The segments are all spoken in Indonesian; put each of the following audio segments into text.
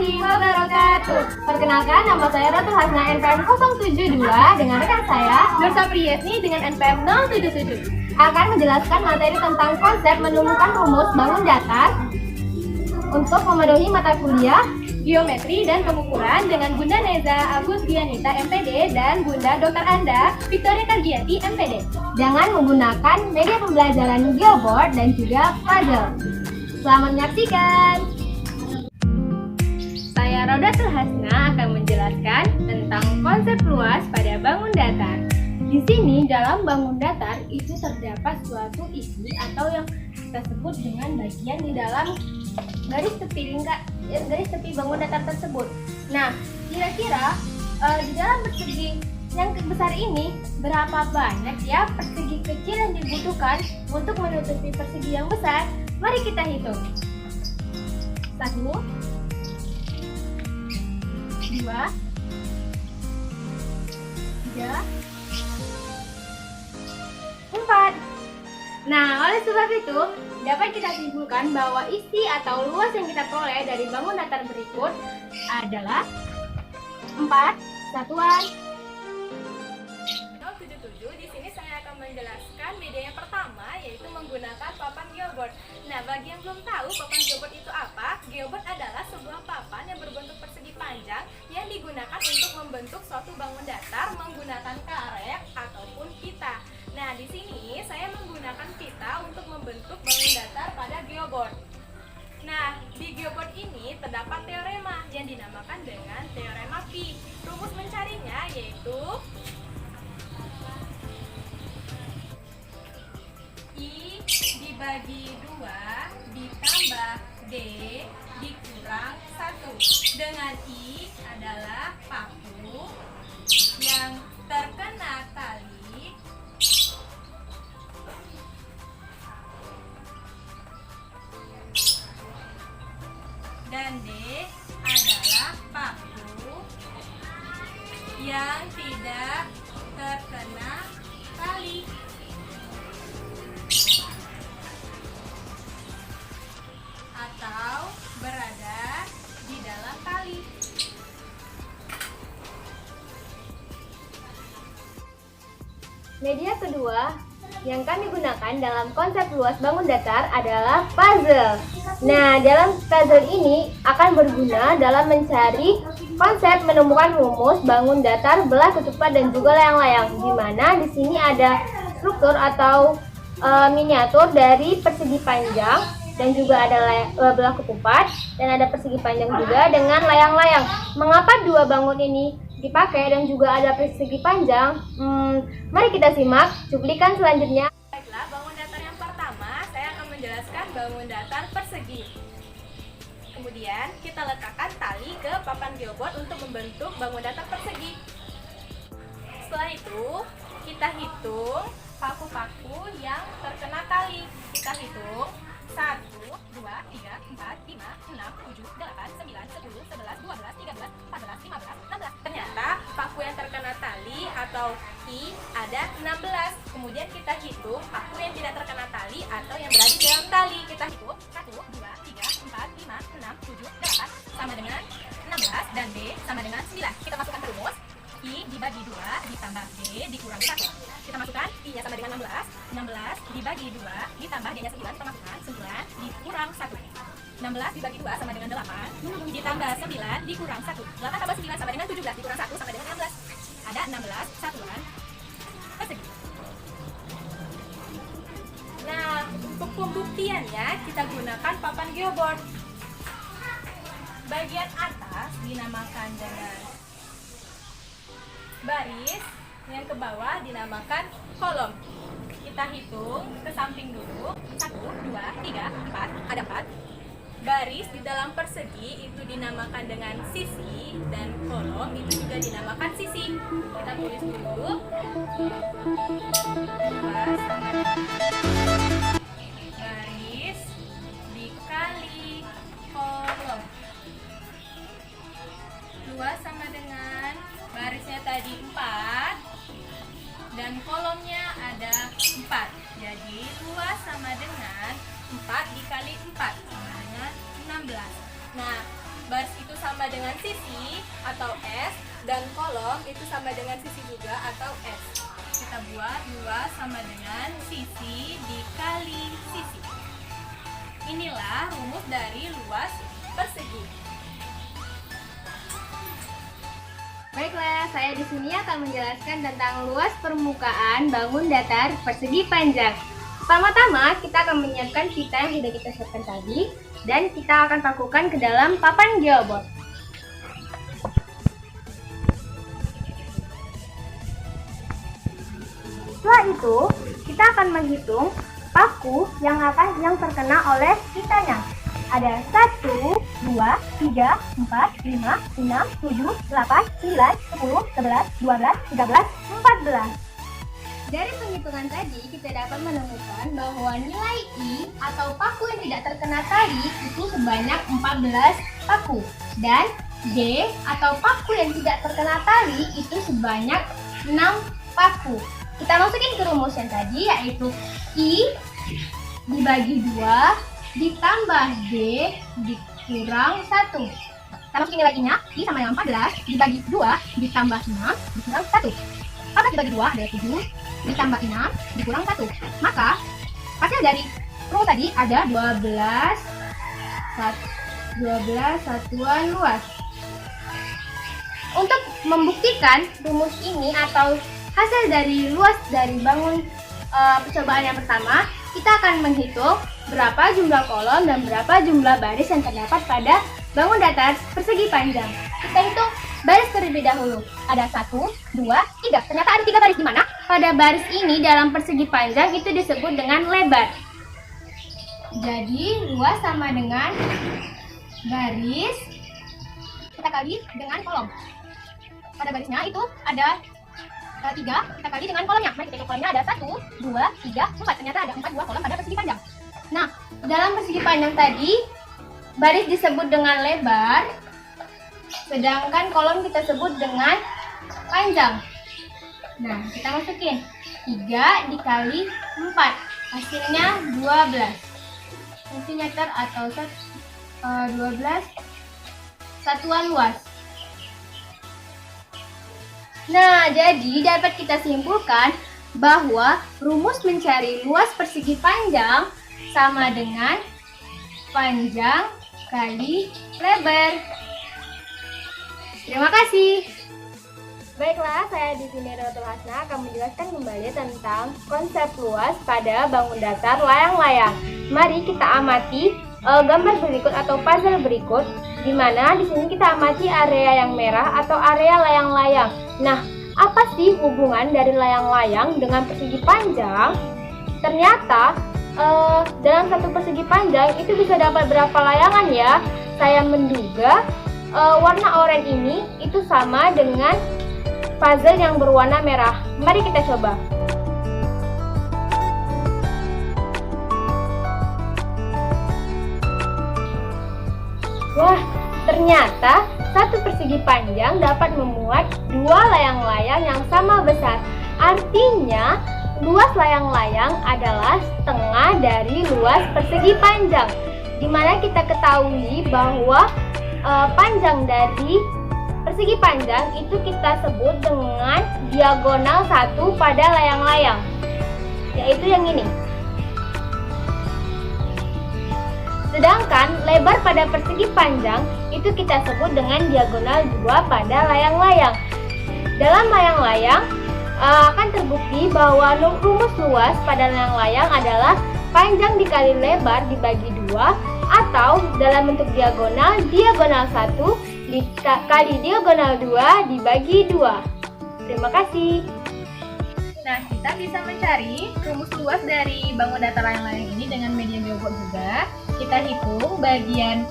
warahmatullahi wabarakatuh. Perkenalkan, nama saya Ratu Hasna NPM 072 dengan rekan saya Nur Sapriyesni dengan NPM 077 akan menjelaskan materi tentang konsep menemukan rumus bangun datar untuk memenuhi mata kuliah Geometri dan Pengukuran dengan Bunda Neza Agustianita MPD dan Bunda Dr. Anda Victoria Kardiati MPD dengan menggunakan media pembelajaran Geoboard dan juga puzzle. Selamat menyaksikan. Saya Raudatul Hasna akan menjelaskan tentang konsep luas pada bangun datar. Di sini dalam bangun datar itu terdapat suatu isi atau yang kita sebut dengan bagian di dalam garis tepi bangun datar tersebut. Nah, kira-kira di dalam persegi yang besar ini berapa banyak ya persegi kecil yang dibutuhkan untuk menutupi persegi yang besar? Mari kita hitung. 1, 2, 3, 4. Nah, oleh sebab itu, dapat kita simpulkan bahwa isi atau luas yang kita peroleh dari bangun datar berikut adalah 4 satuan. 077, di sini saya akan menjelaskan media yang pertama, yaitu menggunakan papan geoboard. Nah, bagi yang belum tahu papan geoboard itu apa, geoboard adalah sebuah papan yang berbentuk persegi panjang yang digunakan untuk membentuk suatu bangun datar menggunakan karet ataupun pita. Nah, di sini saya menggunakan pita untuk membentuk bangun datar pada geoboard. Nah, di geoboard ini terdapat teorema yang dinamakan dengan teorema Pi. Rumus mencarinya yaitu I dibagi 2 ditambah D dikurang 1. Dengan I adalah paku yang terkena tali dan D adalah paku yang tidak terkena tali. Atau berada di dalam tali. Media kedua yang kami gunakan dalam konsep luas bangun datar adalah puzzle. Nah, dalam puzzle ini akan berguna dalam mencari konsep menemukan rumus bangun datar belah ketupat dan juga layang-layang, di mana di sini ada struktur atau miniatur dari persegi panjang dan juga ada belah ketupat dan ada persegi panjang juga dengan layang-layang. Mengapa dua bangun ini dipakai dan juga ada persegi panjang? Mari kita simak cuplikan selanjutnya. Baiklah, bangun datar yang pertama saya akan menjelaskan bangun datar persegi. Kemudian kita letakkan tali ke papan geoboard untuk membentuk bangun datar persegi. Setelah itu kita hitung paku-paku yang terkena tali. Kita hitung 1, 2, 3, 4, 5, 6, 7, 8, 9, 10, 11, 12, 13, 14, 15, 16. Ternyata paku yang terkena tali atau I ada 16. Kemudian kita hitung paku yang tidak terkena tali atau yang berada di dalam tali. Kita hitung 1, 2, 3, 4, 5, 6, 7, 8 sama dengan 16 dan B sama dengan 9. Kita masukkan ke rumus. I dibagi 2 ditambah D dikurang 1. Kita masukkan I-nya sama dengan 16 dibagi 2 ditambah D-nya 9, kita masukkan 9 dikurang 1. 16 dibagi 2 sama dengan 8 ditambah 9 dikurang 1. 8 tambah 9 sama dengan 17 dikurang 1 sama dengan 16. Ada 16 satuan persegi. Nah, untuk pembuktiannya kita gunakan papan geoboard. Bagian atas dinamakan dengan baris, yang ke bawah dinamakan kolom. Kita hitung ke samping dulu. 1, 2, 3, 4, ada 4. Baris di dalam persegi itu dinamakan dengan sisi dan kolom itu juga dinamakan sisi. Kita tulis dulu. 2 sama baris dikali kolom. 2 sama dengan barisnya tadi 4 dan kolomnya ada 4. Jadi 2 sama dengan 4 dikali 4 sama dengan 16. Nah, baris itu sama dengan sisi atau S, dan kolom itu sama dengan sisi juga atau S. Kita buat luas sama dengan sisi dikali sisi. Inilah rumus dari luas persegi. Baiklah, saya di sini akan menjelaskan tentang luas permukaan bangun datar persegi panjang. Pertama-tama, kita akan menyiapkan pita yang sudah kita siapkan tadi, dan kita akan pakukan ke dalam papan geobot. Setelah itu, kita akan menghitung paku yang terkena oleh pitanya. Ada 1, 2, 3, 4, 5, 6, 7, 8, 9, 10, 11, 12, 13, 14. Dari penghitungan tadi, kita dapat menemukan bahwa nilai I atau paku yang tidak terkena tali itu sebanyak 14 paku. Dan D atau paku yang tidak terkena tali itu sebanyak 6 paku. Kita masukin ke rumus yang tadi, yaitu I dibagi 2 ditambah D dikurang 1. Kita masukin nilai I-nya, I sama dengan 14 dibagi 2 ditambah 6 dikurang 1. 14 dibagi 2 adalah 7 ditambah 6 dikurang 1. Maka hasil dari rumus tadi ada 12 satuan luas. Untuk membuktikan rumus ini atau hasil dari luas dari bangun percobaan yang pertama, kita akan menghitung berapa jumlah kolom dan berapa jumlah baris yang terdapat pada bangun datar persegi panjang. Kita hitung baris terlebih dahulu. Ada 1, 2, 3. Ternyata ada 3 baris, di mana pada baris ini dalam persegi panjang itu disebut dengan lebar. Jadi luas sama dengan baris kita kali dengan kolom. Pada barisnya itu ada 3, kita kali dengan kolomnya. Mari kita hitung kolomnya, ada 1, 2, 3, 4. Ternyata ada 4 buah kolom pada persegi panjang. Nah, dalam persegi panjang tadi, baris disebut dengan lebar, sedangkan kolom kita sebut dengan panjang. Nah, kita masukin 3 dikali 4, hasilnya 12 cm atau 12 satuan luas. Nah, jadi dapat kita simpulkan bahwa rumus mencari luas persegi panjang sama dengan panjang kali lebar. Terima kasih. Baiklah, saya di sini Dr. Hasna akan menjelaskan kembali tentang konsep luas pada bangun datar layang-layang. Mari kita amati gambar berikut atau puzzle berikut, di mana di sini kita amati area yang merah atau area layang-layang. Nah, apa sih hubungan dari layang-layang dengan persegi panjang? Ternyata dalam satu persegi panjang itu bisa dapat berapa layangan ya? Saya menduga warna oranye ini itu sama dengan puzzle yang berwarna merah. Mari kita coba. Wah, ternyata satu persegi panjang dapat memuat 2 layang-layang yang sama besar. Artinya, luas layang-layang adalah setengah dari luas persegi panjang. Dimana kita ketahui bahwa panjang dari persegi panjang itu kita sebut dengan diagonal 1 pada layang-layang, yaitu yang ini. Sedangkan lebar pada persegi panjang itu kita sebut dengan diagonal 2 pada layang-layang. Dalam layang-layang akan terbukti bahwa rumus luas pada layang-layang adalah panjang dikali lebar dibagi 2, atau dalam bentuk diagonal 1 dikali diagonal 2 dibagi 2. Terima kasih. Nah, kita bisa mencari rumus luas dari bangun datar layang-layang ini dengan media geobot juga. Kita hitung bagian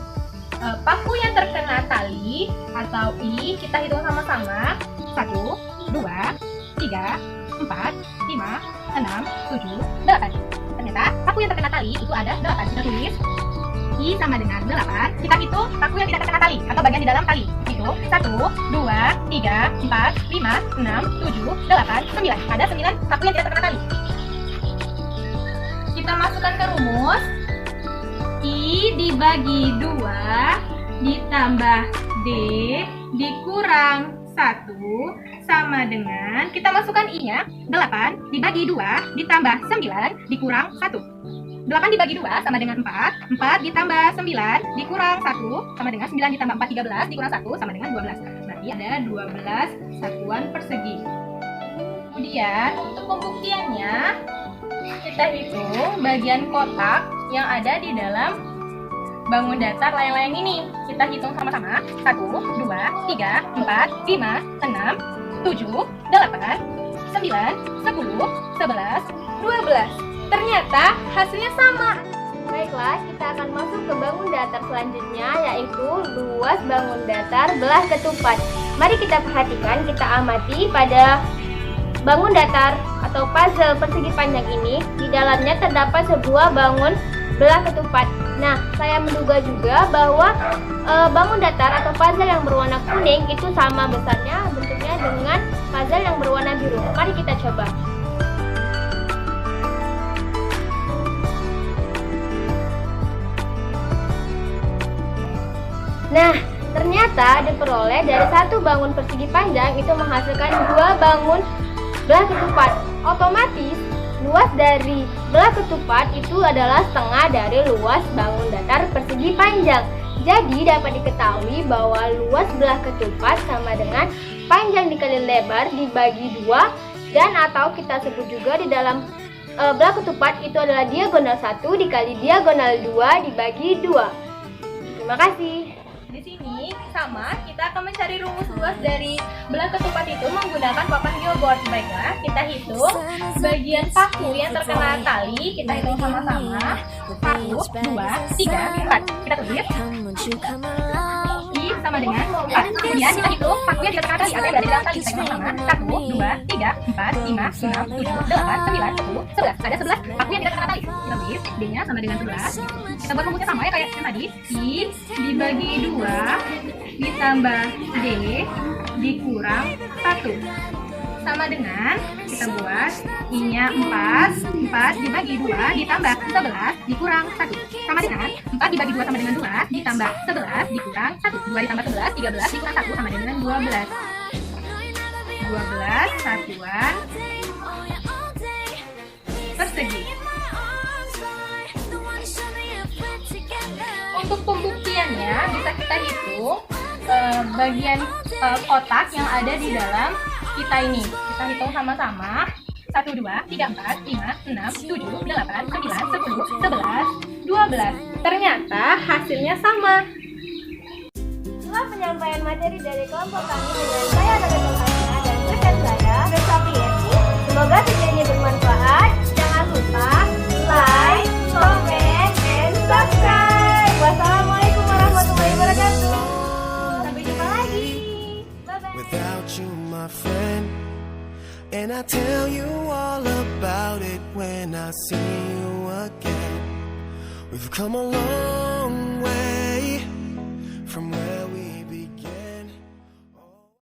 paku yang terkena tali atau I, kita hitung sama-sama. 1, 2, 3, 4, 5, 6, 7, 8. Ternyata paku yang terkena tali itu ada 8. Kita tulis I sama dengan 8. Kita hitung paku yang tidak terkena tali atau bagian di dalam tali. Hitung 1, 2, 3, 4, 5, 6, 7, 8, 9. Ada 9 paku yang tidak terkena tali. Kita masukkan ke rumus. I dibagi 2 ditambah D dikurang 1 sama dengan, kita masukkan I-nya, 8 dibagi 2 ditambah 9 dikurang 1. 8 dibagi 2 sama dengan 4. 4 ditambah 9 dikurang 1 sama dengan 9 ditambah 4, 13 dikurang 1 sama dengan 12. Berarti ada 12 satuan persegi. Kemudian untuk pembuktiannya, kita hitung bagian kotak yang ada di dalam bangun datar layang-layang ini. Kita hitung sama-sama. 1, 2, 3, 4, 5, 6, 7, 8, 9, 10, 11, 12. Ternyata hasilnya sama. Baiklah, kita akan masuk ke bangun datar selanjutnya, yaitu luas bangun datar belah ketupat. Mari kita perhatikan, kita amati pada bangun datar atau puzzle persegi panjang ini. Di dalamnya terdapat sebuah bangun belah ketupat. Nah, saya menduga juga bahwa bangun datar atau puzzle yang berwarna kuning itu sama besarnya bentuknya dengan puzzle yang berwarna biru. Mari kita coba. Nah, ternyata diperoleh dari satu bangun persegi panjang itu menghasilkan dua bangun belah ketupat. Otomatis luas dari belah ketupat itu adalah setengah dari luas bangun datar persegi panjang. Jadi dapat diketahui bahwa luas belah ketupat sama dengan panjang dikali lebar dibagi 2, dan atau kita sebut juga di dalam belah ketupat itu adalah diagonal 1 dikali diagonal 2 dibagi 2. Terima kasih. Di sini sama, kita akan mencari rumus luas dari belah ketupat itu menggunakan papan geoboard. Baiklah, kita hitung bagian paku yang terkena tali. Kita hitung sama-sama. 1, 2, 3, 4. Kita tulis I sama dengan 4. Kemudian kita hitung paku yang terkena tali. Apa yang berada di dalam tali? Kita hitung sama. 1, 2, 3, 4, 5, 6, 7, 8, 9, 10, 11. Ada 11 paku yang tidak terkena tali. Kita tulis D-nya sama dengan 11. Kita buat rumusnya sama ya kayak yang tadi. I dibagi 2 ditambah D dikurang 1 sama dengan, kita buat I-nya 4 dibagi 2 ditambah 11 dikurang 1 sama dengan 4 dibagi 2 sama dengan 2 ditambah 11 dikurang 1. 2 ditambah 11, 13 dikurang 1 sama dengan 12. 12 satuan persegi. Untuk pembuktiannya bisa kita hitung bagian kotak yang ada di dalam kita ini. Kita hitung sama-sama. 1, 2, 3, 4, 5, 6, 7, 8, 9, 10, 11, 12. Ternyata hasilnya sama. Setelah penyampaian materi dari kelompok kami dengan saya Dr. Nurhayana dan rekan saya Nursapriyati, semoga video ini bermanfaat. Jangan lupa like, comment, and subscribe. Wassalamualaikum warahmatullahi wabarakatuh. Sampai jumpa lagi. Bye-bye. Without you, my friend, and I tell you all about it when I see you again. We've come a long way from where